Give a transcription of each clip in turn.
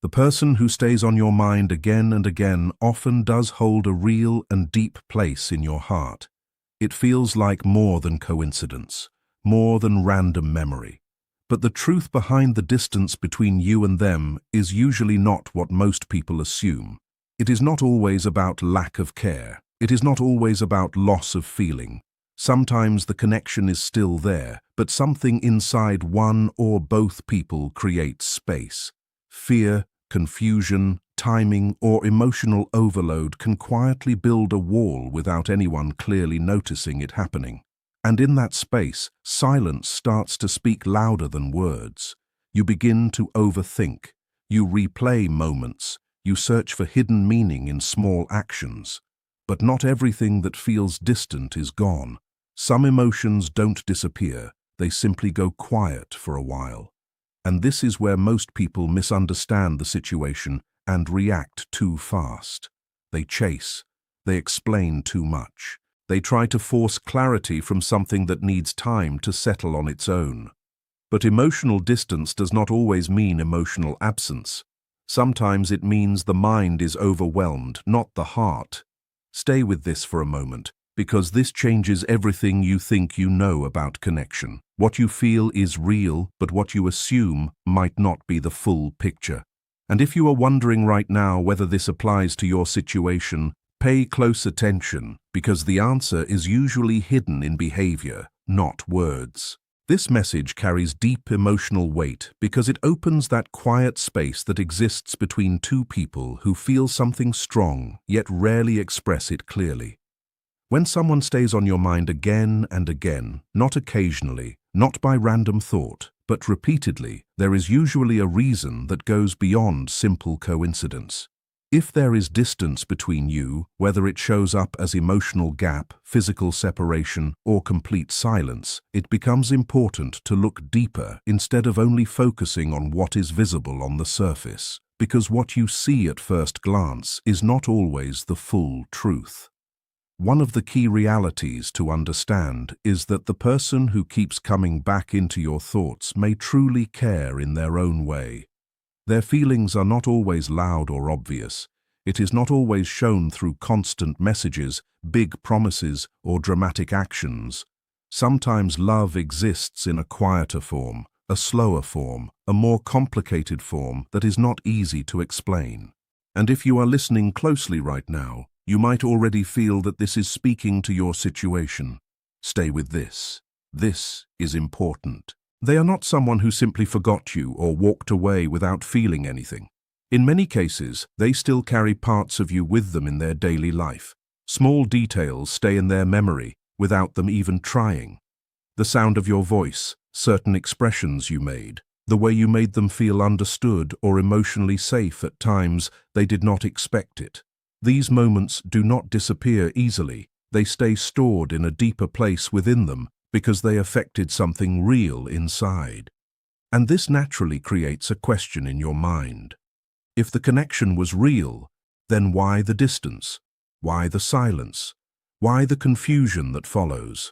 The person who stays on your mind again and again often does hold a real and deep place in your heart. It feels like more than coincidence, more than random memory. But the truth behind the distance between you and them is usually not what most people assume. It is not always about lack of care. It is not always about loss of feeling. Sometimes the connection is still there, but something inside one or both people creates space. Fear, confusion, timing, or emotional overload can quietly build a wall without anyone clearly noticing it happening. And in that space, silence starts to speak louder than words. You begin to overthink. You replay moments. You search for hidden meaning in small actions. But not everything that feels distant is gone. Some emotions don't disappear. They simply go quiet for a while. And this is where most people misunderstand the situation and react too fast. They chase. They explain too much. They try to force clarity from something that needs time to settle on its own. But emotional distance does not always mean emotional absence. Sometimes it means the mind is overwhelmed, not the heart. Stay with this for a moment, because this changes everything you think you know about connection. What you feel is real, but what you assume might not be the full picture. And if you are wondering right now whether this applies to your situation, pay close attention, because the answer is usually hidden in behavior, not words. This message carries deep emotional weight because it opens that quiet space that exists between two people who feel something strong yet rarely express it clearly. When someone stays on your mind again and again, not occasionally, not by random thought, but repeatedly, there is usually a reason that goes beyond simple coincidence. If there is distance between you, whether it shows up as emotional gap, physical separation, or complete silence, it becomes important to look deeper instead of only focusing on what is visible on the surface, because what you see at first glance is not always the full truth. One of the key realities to understand is that the person who keeps coming back into your thoughts may truly care in their own way. Their feelings are not always loud or obvious. It is not always shown through constant messages, big promises, or dramatic actions. Sometimes love exists in a quieter form, a slower form, a more complicated form that is not easy to explain. And if you are listening closely right now, you might already feel that this is speaking to your situation. Stay with this. This is important. They are not someone who simply forgot you or walked away without feeling anything. In many cases, they still carry parts of you with them in their daily life. Small details stay in their memory without them even trying. The sound of your voice, certain expressions you made, the way you made them feel understood or emotionally safe at times they did not expect it. These moments do not disappear easily. They stay stored in a deeper place within them because they affected something real inside. And this naturally creates a question in your mind. If the connection was real, then why the distance? Why the silence? Why the confusion that follows?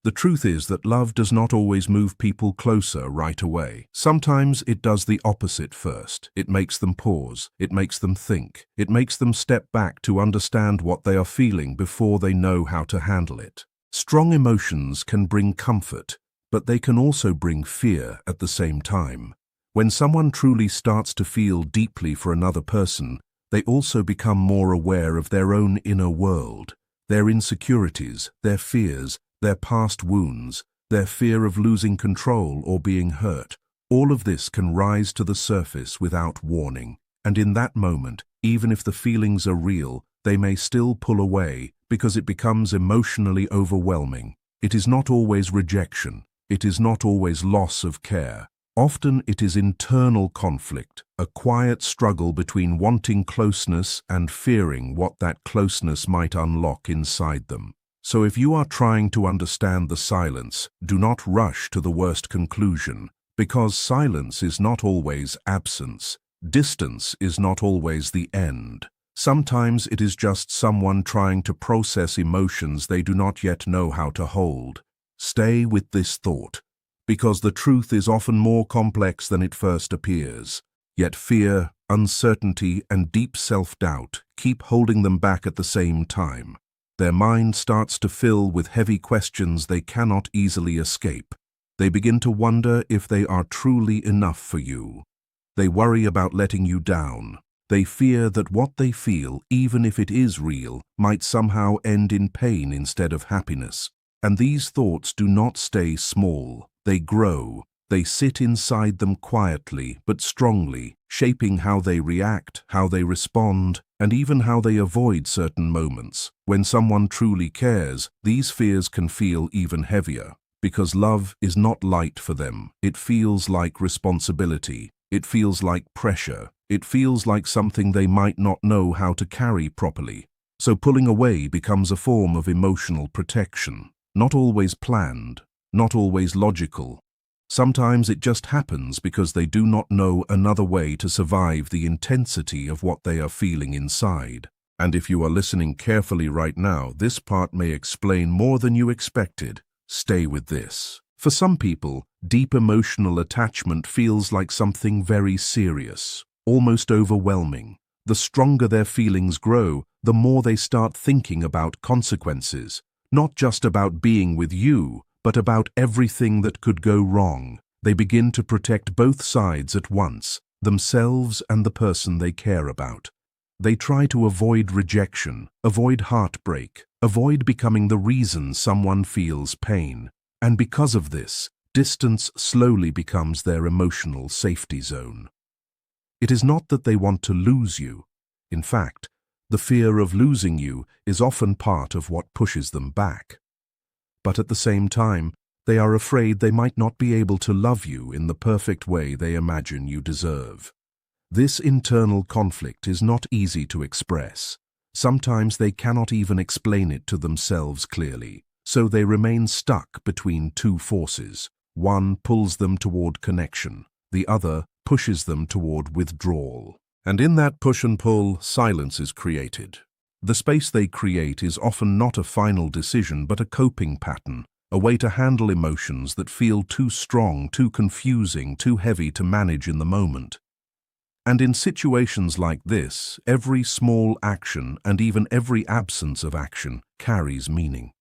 The truth is that love does not always move people closer right away. Sometimes it does the opposite first. It makes them pause. It makes them think. It makes them step back to understand what they are feeling before they know how to handle it. Strong emotions can bring comfort, but they can also bring fear at the same time. When someone truly starts to feel deeply for another person, they also become more aware of their own inner world, their insecurities, their fears, their past wounds, their fear of losing control or being hurt. All of this can rise to the surface without warning. And in that moment, even if the feelings are real, they may still pull away because it becomes emotionally overwhelming. It is not always rejection. It is not always loss of care. Often it is internal conflict, a quiet struggle between wanting closeness and fearing what that closeness might unlock inside them. So if you are trying to understand the silence, do not rush to the worst conclusion, because silence is not always absence. Distance is not always the end. Sometimes it is just someone trying to process emotions they do not yet know how to hold. Stay with this thought, because the truth is often more complex than it first appears. Yet fear, uncertainty, and deep self-doubt keep holding them back at the same time. Their mind starts to fill with heavy questions they cannot easily escape. They begin to wonder if they are truly enough for you. They worry about letting you down. They fear that what they feel, even if it is real, might somehow end in pain instead of happiness. And these thoughts do not stay small. They grow. They sit inside them quietly but strongly, shaping how they react, how they respond, and even how they avoid certain moments. When someone truly cares, these fears can feel even heavier, because love is not light for them. It feels like responsibility. It feels like pressure. It feels like something they might not know how to carry properly. So pulling away becomes a form of emotional protection. Not always planned, not always logical. Sometimes it just happens because they do not know another way to survive the intensity of what they are feeling inside. And if you are listening carefully right now, this part may explain more than you expected. Stay with this. For some people, deep emotional attachment feels like something very serious, almost overwhelming. The stronger their feelings grow, the more they start thinking about consequences, not just about being with you, but about everything that could go wrong. They begin to protect both sides at once, themselves and the person they care about. They try to avoid rejection, avoid heartbreak, avoid becoming the reason someone feels pain. And because of this, distance slowly becomes their emotional safety zone. It is not that they want to lose you. In fact, the fear of losing you is often part of what pushes them back. But at the same time, they are afraid they might not be able to love you in the perfect way they imagine you deserve. This internal conflict is not easy to express. Sometimes they cannot even explain it to themselves clearly, so they remain stuck between two forces. One pulls them toward connection, the other pushes them toward withdrawal. And in that push and pull, silence is created. The space they create is often not a final decision but a coping pattern, a way to handle emotions that feel too strong, too confusing, too heavy to manage in the moment. And in situations like this, every small action and even every absence of action carries meaning.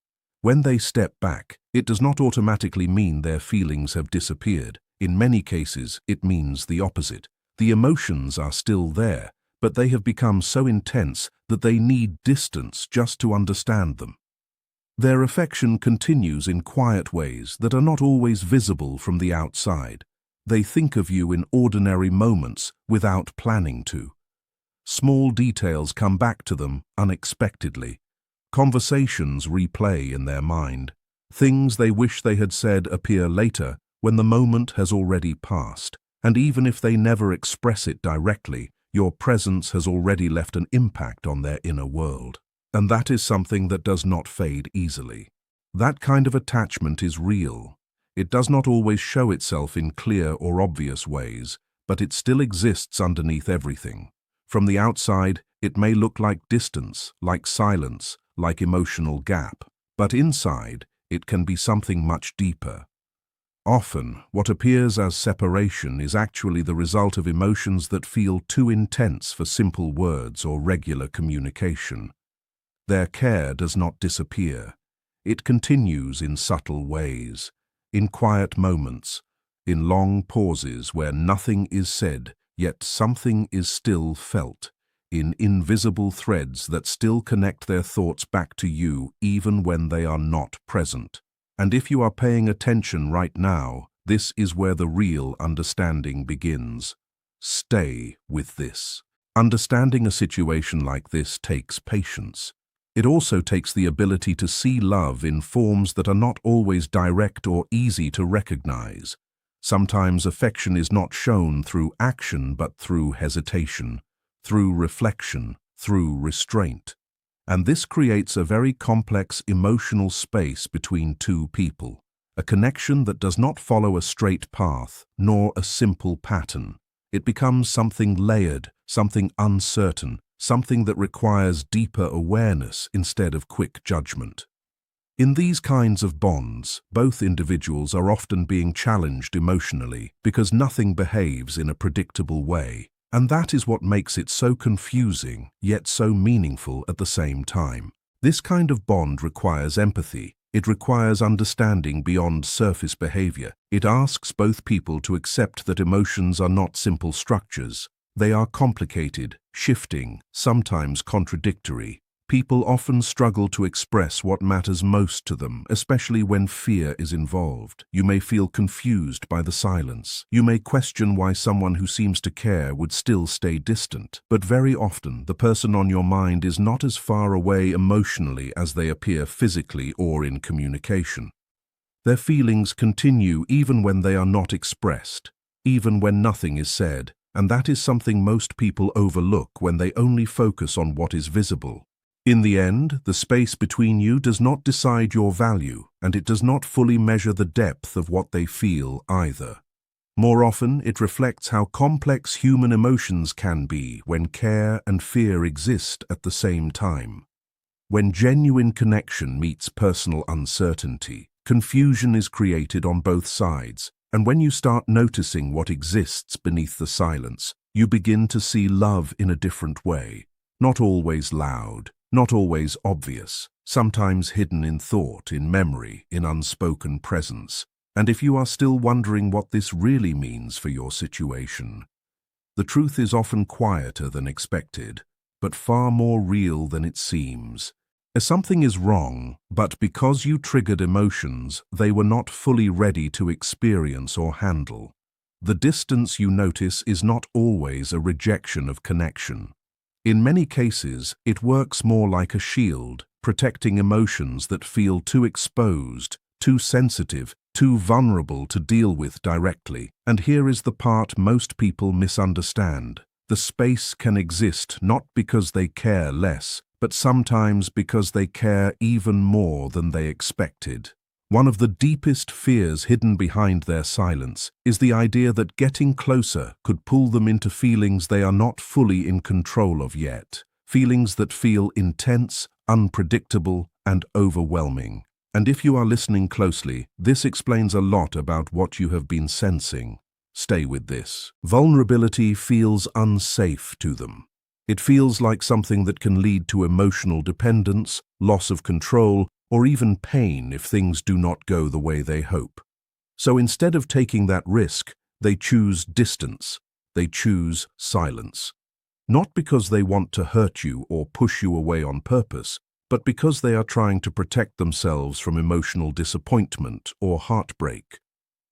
When they step back, it does not automatically mean their feelings have disappeared. In many cases, it means the opposite. The emotions are still there, but they have become so intense that they need distance just to understand them. Their affection continues in quiet ways that are not always visible from the outside. They think of you in ordinary moments without planning to. Small details come back to them unexpectedly. Conversations replay in their mind. Things they wish they had said appear later when the moment has already passed. And even if they never express it directly, your presence has already left an impact on their inner world. And that is something that does not fade easily. That kind of attachment is real. It does not always show itself in clear or obvious ways, but it still exists underneath everything. From the outside, it may look like distance, like silence, like emotional gap. But inside, it can be something much deeper. Often, what appears as separation is actually the result of emotions that feel too intense for simple words or regular communication. Their care does not disappear. It continues in subtle ways, in quiet moments, in long pauses where nothing is said, yet something is still felt, in invisible threads that still connect their thoughts back to you even when they are not present. And if you are paying attention right now, this is where the real understanding begins. Stay with this. Understanding a situation like this takes patience. It also takes the ability to see love in forms that are not always direct or easy to recognize. Sometimes affection is not shown through action but through hesitation, through reflection, through restraint. And this creates a very complex emotional space between two people, a connection that does not follow a straight path, nor a simple pattern. It becomes something layered, something uncertain, something that requires deeper awareness instead of quick judgment. In these kinds of bonds, both individuals are often being challenged emotionally because nothing behaves in a predictable way. And that is what makes it so confusing, yet so meaningful at the same time. This kind of bond requires empathy. It requires understanding beyond surface behavior. It asks both people to accept that emotions are not simple structures. They are complicated, shifting, sometimes contradictory. People often struggle to express what matters most to them, especially when fear is involved. You may feel confused by the silence. You may question why someone who seems to care would still stay distant. But very often, the person on your mind is not as far away emotionally as they appear physically or in communication. Their feelings continue even when they are not expressed, even when nothing is said, and that is something most people overlook when they only focus on what is visible. In the end, the space between you does not decide your value, and it does not fully measure the depth of what they feel either. More often, it reflects how complex human emotions can be when care and fear exist at the same time. When genuine connection meets personal uncertainty, confusion is created on both sides, and when you start noticing what exists beneath the silence, you begin to see love in a different way, not always loud, not always obvious, sometimes hidden in thought, in memory, in unspoken presence. And if you are still wondering what this really means for your situation, the truth is often quieter than expected, but far more real than it seems. Something is wrong, but because you triggered emotions they were not fully ready to experience or handle. The distance you notice is not always a rejection of connection. In many cases, it works more like a shield, protecting emotions that feel too exposed, too sensitive, too vulnerable to deal with directly. And here is the part most people misunderstand. The space can exist not because they care less, but sometimes because they care even more than they expected. One of the deepest fears hidden behind their silence is the idea that getting closer could pull them into feelings they are not fully in control of yet, feelings that feel intense, unpredictable, and overwhelming. And if you are listening closely, this explains a lot about what you have been sensing. Stay with this. Vulnerability feels unsafe to them. It feels like something that can lead to emotional dependence, loss of control, or even pain if things do not go the way they hope. So instead of taking that risk, they choose distance. They choose silence. Not because they want to hurt you or push you away on purpose, but because they are trying to protect themselves from emotional disappointment or heartbreak.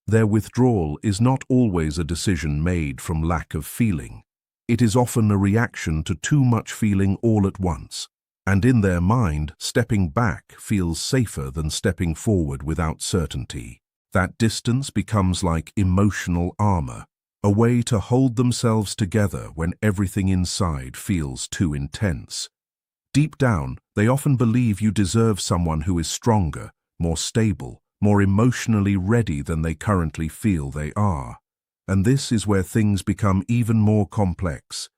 Their withdrawal is not always a decision made from lack of feeling. It is often a reaction to too much feeling all at once. And in their mind, stepping back feels safer than stepping forward without certainty. That distance becomes like emotional armor, a way to hold themselves together when everything inside feels too intense. Deep down, they often believe you deserve someone who is stronger, more stable, more emotionally ready than they currently feel they are. And this is where things become even more complex.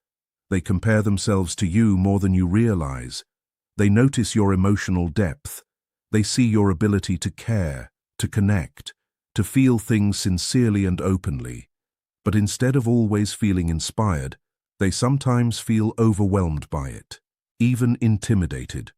They compare themselves to you more than you realize. They notice your emotional depth. They see your ability to care, to connect, to feel things sincerely and openly. But instead of always feeling inspired, they sometimes feel overwhelmed by it, even intimidated,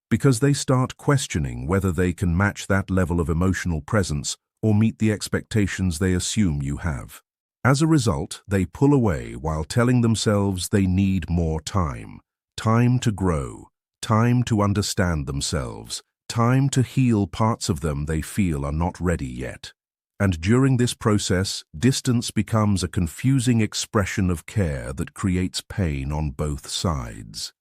because they start questioning whether they can match that level of emotional presence or meet the expectations they assume you have. As a result, they pull away while telling themselves they need more time, time to grow, time to understand themselves, time to heal parts of them they feel are not ready yet. And during this process, distance becomes a confusing expression of care that creates pain on both sides.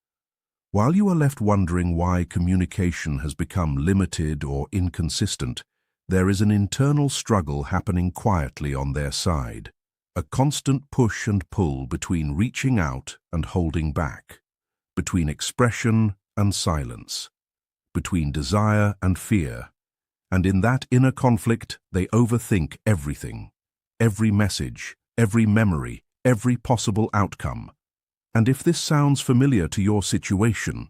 While you are left wondering why communication has become limited or inconsistent, there is an internal struggle happening quietly on their side, a constant push and pull between reaching out and holding back, between expression and silence, between desire and fear. And in that inner conflict, they overthink everything, every message, every memory, every possible outcome. And if this sounds familiar to your situation,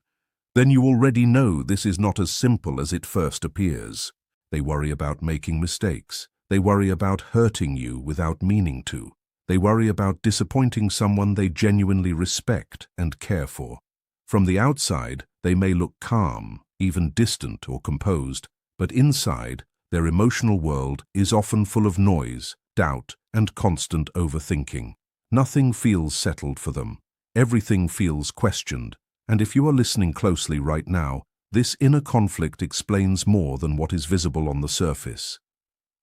then you already know this is not as simple as it first appears. They worry about making mistakes. They worry about hurting you without meaning to. They worry about disappointing someone they genuinely respect and care for. From the outside, they may look calm, even distant or composed, but inside, their emotional world is often full of noise, doubt, and constant overthinking. Nothing feels settled for them. Everything feels questioned. And if you are listening closely right now, this inner conflict explains more than what is visible on the surface.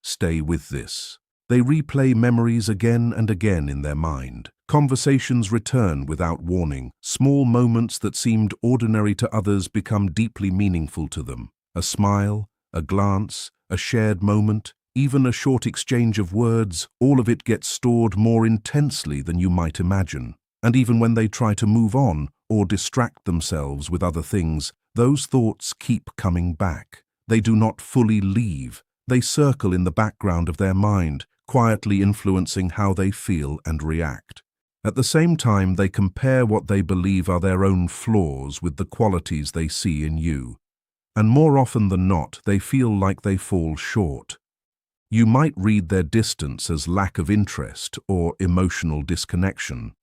Stay with this. They replay memories again and again in their mind. Conversations return without warning. Small moments that seemed ordinary to others become deeply meaningful to them. A smile, a glance, a shared moment, even a short exchange of words, all of it gets stored more intensely than you might imagine. And even when they try to move on or distract themselves with other things, those thoughts keep coming back. They do not fully leave. They circle in the background of their mind, quietly influencing how they feel and react. At the same time, they compare what they believe are their own flaws with the qualities they see in you. And more often than not, they feel like they fall short. You might read their distance as lack of interest or emotional disconnection,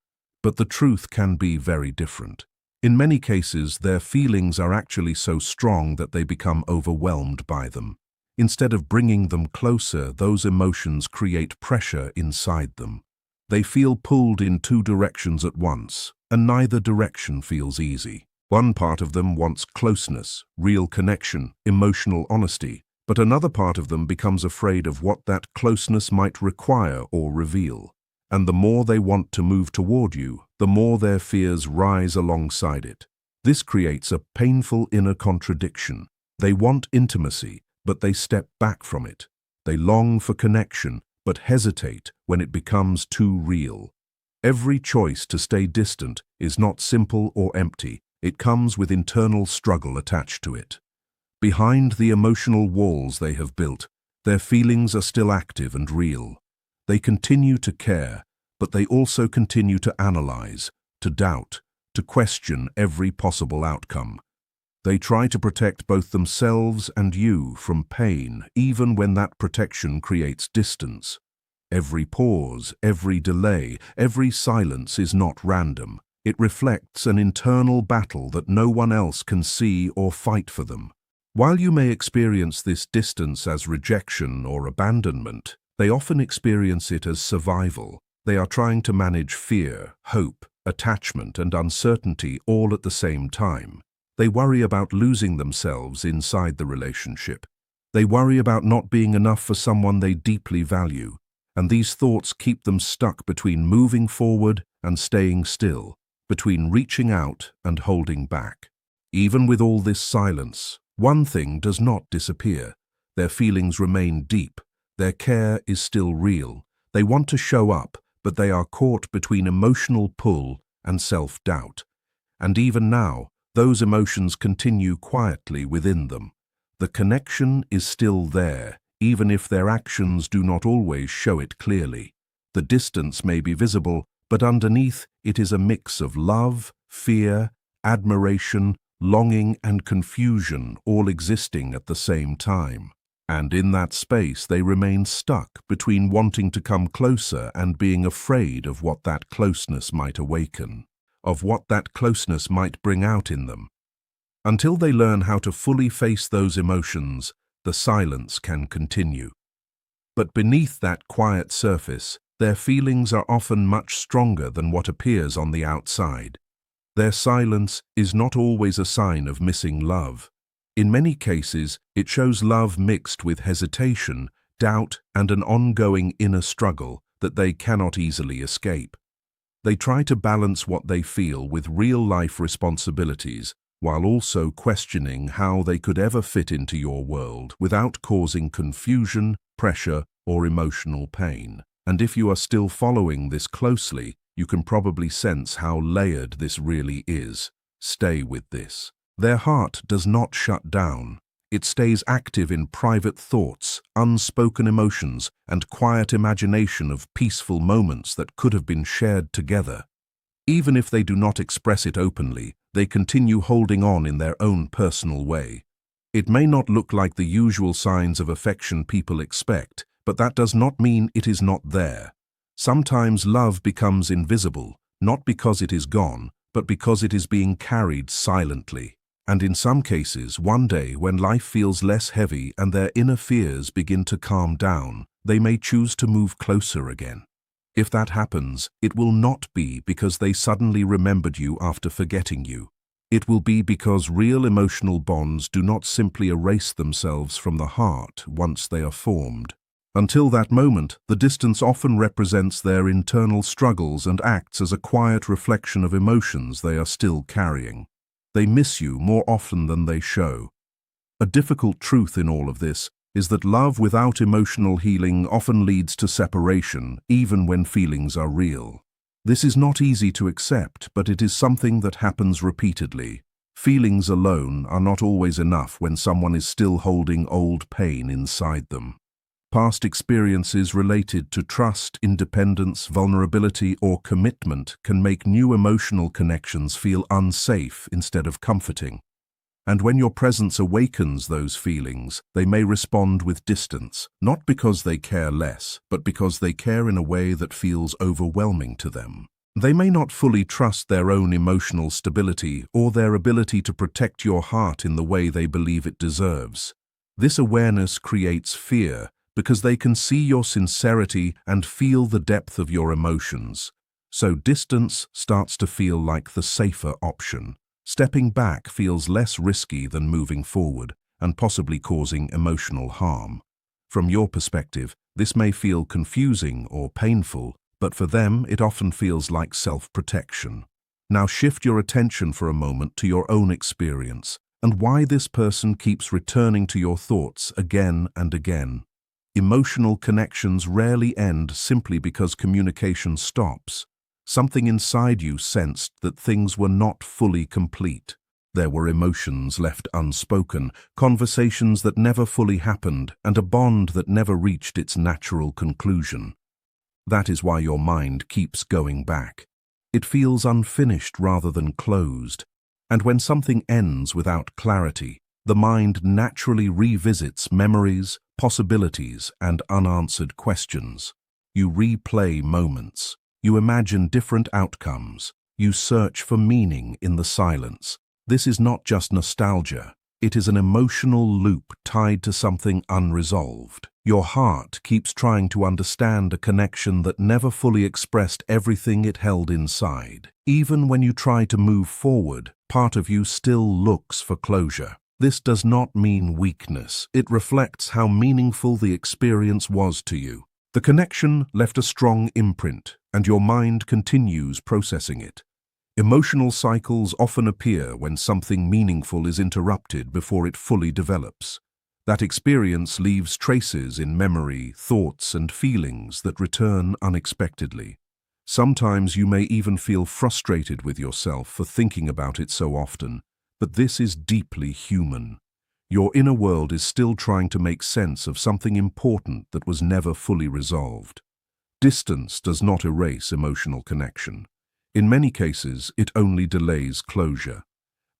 but the truth can be very different. In many cases, their feelings are actually so strong that they become overwhelmed by them. Instead of bringing them closer, those emotions create pressure inside them. They feel pulled in two directions at once, and neither direction feels easy. One part of them wants closeness, real connection, emotional honesty, but another part of them becomes afraid of what that closeness might require or reveal. And the more they want to move toward you, the more their fears rise alongside it. This creates a painful inner contradiction. They want intimacy, but they step back from it. They long for connection, but hesitate when it becomes too real. Every choice to stay distant is not simple or empty. It comes with internal struggle attached to it. Behind the emotional walls they have built, their feelings are still active and real. They continue to care, but they also continue to analyze, to doubt, to question every possible outcome. They try to protect both themselves and you from pain, even when that protection creates distance. Every pause, every delay, every silence is not random. It reflects an internal battle that no one else can see or fight for them. While you may experience this distance as rejection or abandonment, they often experience it as survival. They are trying to manage fear, hope, attachment, and uncertainty all at the same time. They worry about losing themselves inside the relationship. They worry about not being enough for someone they deeply value, and these thoughts keep them stuck between moving forward and staying still, between reaching out and holding back. Even with all this silence, one thing does not disappear. Their feelings remain deep. Their care is still real. They want to show up, but they are caught between emotional pull and self-doubt. And even now, those emotions continue quietly within them. The connection is still there, even if their actions do not always show it clearly. The distance may be visible, but underneath it is a mix of love, fear, admiration, longing, and confusion, all existing at the same time. And in that space they remain stuck between wanting to come closer and being afraid of what that closeness might awaken, of what that closeness might bring out in them. Until they learn how to fully face those emotions, the silence can continue. But beneath that quiet surface, their feelings are often much stronger than what appears on the outside. Their silence is not always a sign of missing love. In many cases, it shows love mixed with hesitation, doubt, and an ongoing inner struggle that they cannot easily escape. They try to balance what they feel with real-life responsibilities, while also questioning how they could ever fit into your world without causing confusion, pressure, or emotional pain. And if you are still following this closely, you can probably sense how layered this really is. Stay with this. Their heart does not shut down. It stays active in private thoughts, unspoken emotions, and quiet imagination of peaceful moments that could have been shared together. Even if they do not express it openly, they continue holding on in their own personal way. It may not look like the usual signs of affection people expect, but that does not mean it is not there. Sometimes love becomes invisible, not because it is gone, but because it is being carried silently. And in some cases, one day when life feels less heavy and their inner fears begin to calm down, they may choose to move closer again. If that happens, it will not be because they suddenly remembered you after forgetting you. It will be because real emotional bonds do not simply erase themselves from the heart once they are formed. Until that moment, the distance often represents their internal struggles and acts as a quiet reflection of emotions they are still carrying. They miss you more often than they show. A difficult truth in all of this is that love without emotional healing often leads to separation, even when feelings are real. This is not easy to accept, but it is something that happens repeatedly. Feelings alone are not always enough when someone is still holding old pain inside them. Past experiences related to trust, independence, vulnerability, or commitment can make new emotional connections feel unsafe instead of comforting. And when your presence awakens those feelings, they may respond with distance, not because they care less, but because they care in a way that feels overwhelming to them. They may not fully trust their own emotional stability or their ability to protect your heart in the way they believe it deserves. This awareness creates fear, because they can see your sincerity and feel the depth of your emotions. So distance starts to feel like the safer option. Stepping back feels less risky than moving forward and possibly causing emotional harm. From your perspective, this may feel confusing or painful, but for them it often feels like self-protection. Now shift your attention for a moment to your own experience and why this person keeps returning to your thoughts again and again. Emotional connections rarely end simply because communication stops. Something inside you sensed that things were not fully complete. There were emotions left unspoken, conversations that never fully happened, and a bond that never reached its natural conclusion. That is why your mind keeps going back. It feels unfinished rather than closed. And when something ends without clarity, the mind naturally revisits memories, possibilities, and unanswered questions. You replay moments. You imagine different outcomes. You search for meaning in the silence. This is not just nostalgia. It is an emotional loop tied to something unresolved. Your heart keeps trying to understand a connection that never fully expressed everything it held inside. Even when you try to move forward, part of you still looks for closure. This does not mean weakness. It reflects how meaningful the experience was to you. The connection left a strong imprint, and your mind continues processing it. Emotional cycles often appear when something meaningful is interrupted before it fully develops. That experience leaves traces in memory, thoughts, and feelings that return unexpectedly. Sometimes you may even feel frustrated with yourself for thinking about it so often, but this is deeply human. Your inner world is still trying to make sense of something important that was never fully resolved. Distance does not erase emotional connection. In many cases, it only delays closure.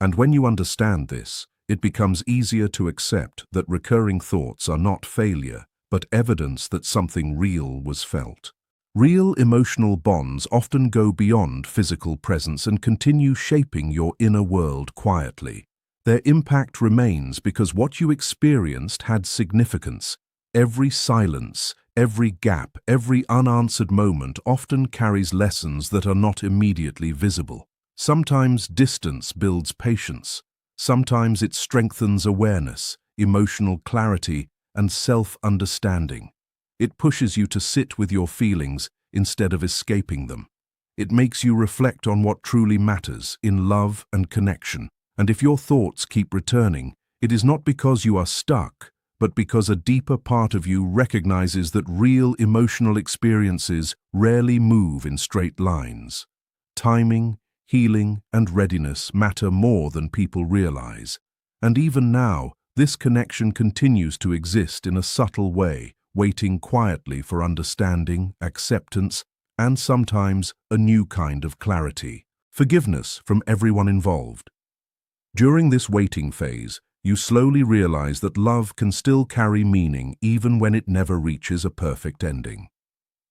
And when you understand this, it becomes easier to accept that recurring thoughts are not failure, but evidence that something real was felt. Real emotional bonds often go beyond physical presence and continue shaping your inner world quietly. Their impact remains because what you experienced had significance. Every silence, every gap, every unanswered moment often carries lessons that are not immediately visible. Sometimes distance builds patience. Sometimes it strengthens awareness, emotional clarity, and self-understanding. It pushes you to sit with your feelings instead of escaping them. It makes you reflect on what truly matters in love and connection. And if your thoughts keep returning, it is not because you are stuck, but because a deeper part of you recognizes that real emotional experiences rarely move in straight lines. Timing, healing, and readiness matter more than people realize. And even now, this connection continues to exist in a subtle way, waiting quietly for understanding, acceptance, and sometimes a new kind of clarity. Forgiveness from everyone involved. During this waiting phase, you slowly realize that love can still carry meaning even when it never reaches a perfect ending.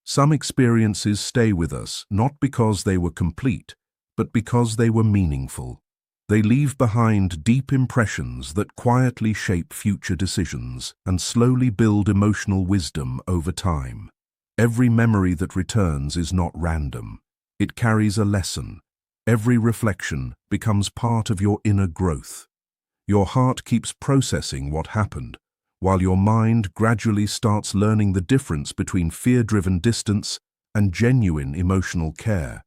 Some experiences stay with us not because they were complete, but because they were meaningful. They leave behind deep impressions that quietly shape future decisions and slowly build emotional wisdom over time. Every memory that returns is not random. It carries a lesson. Every reflection becomes part of your inner growth. Your heart keeps processing what happened, while your mind gradually starts learning the difference between fear-driven distance and genuine emotional care.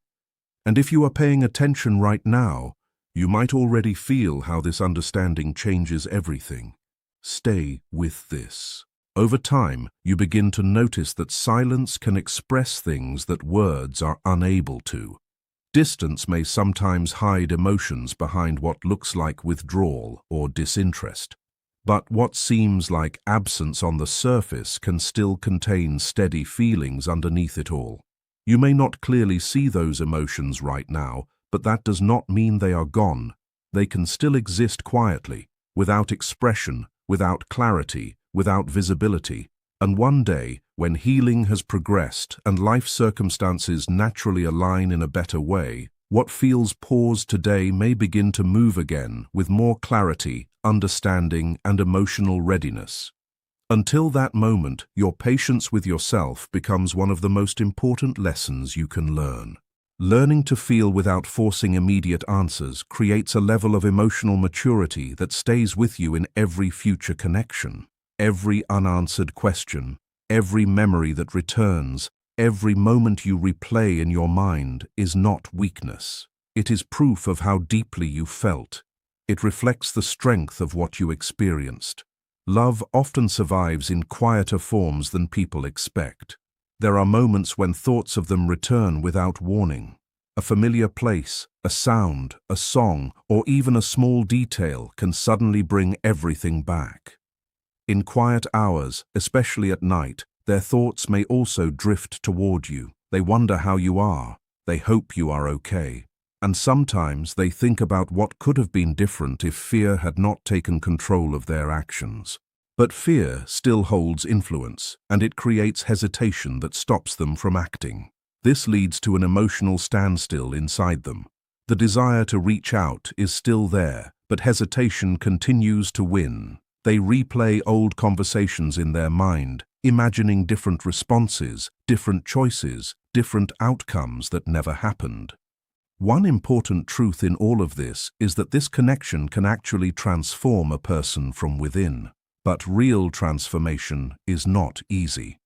And if you are paying attention right now, you might already feel how this understanding changes everything. Stay with this. Over time, you begin to notice that silence can express things that words are unable to. Distance may sometimes hide emotions behind what looks like withdrawal or disinterest. But what seems like absence on the surface can still contain steady feelings underneath it all. You may not clearly see those emotions right now, but that does not mean they are gone. They can still exist quietly, without expression, without clarity, without visibility. And one day, when healing has progressed and life circumstances naturally align in a better way, what feels paused today may begin to move again with more clarity, understanding, and emotional readiness. Until that moment, your patience with yourself becomes one of the most important lessons you can learn. Learning to feel without forcing immediate answers creates a level of emotional maturity that stays with you in every future connection. Every unanswered question, every memory that returns, every moment you replay in your mind is not weakness. It is proof of how deeply you felt. It reflects the strength of what you experienced. Love often survives in quieter forms than people expect. There are moments when thoughts of them return without warning. A familiar place, a sound, a song, or even a small detail can suddenly bring everything back. In quiet hours, especially at night, their thoughts may also drift toward you. They wonder how you are. They hope you are okay. And sometimes they think about what could have been different if fear had not taken control of their actions. But fear still holds influence, and it creates hesitation that stops them from acting. This leads to an emotional standstill inside them. The desire to reach out is still there, but hesitation continues to win. They replay old conversations in their mind, imagining different responses, different choices, different outcomes that never happened. One important truth in all of this is that this connection can actually transform a person from within. But real transformation is not easy.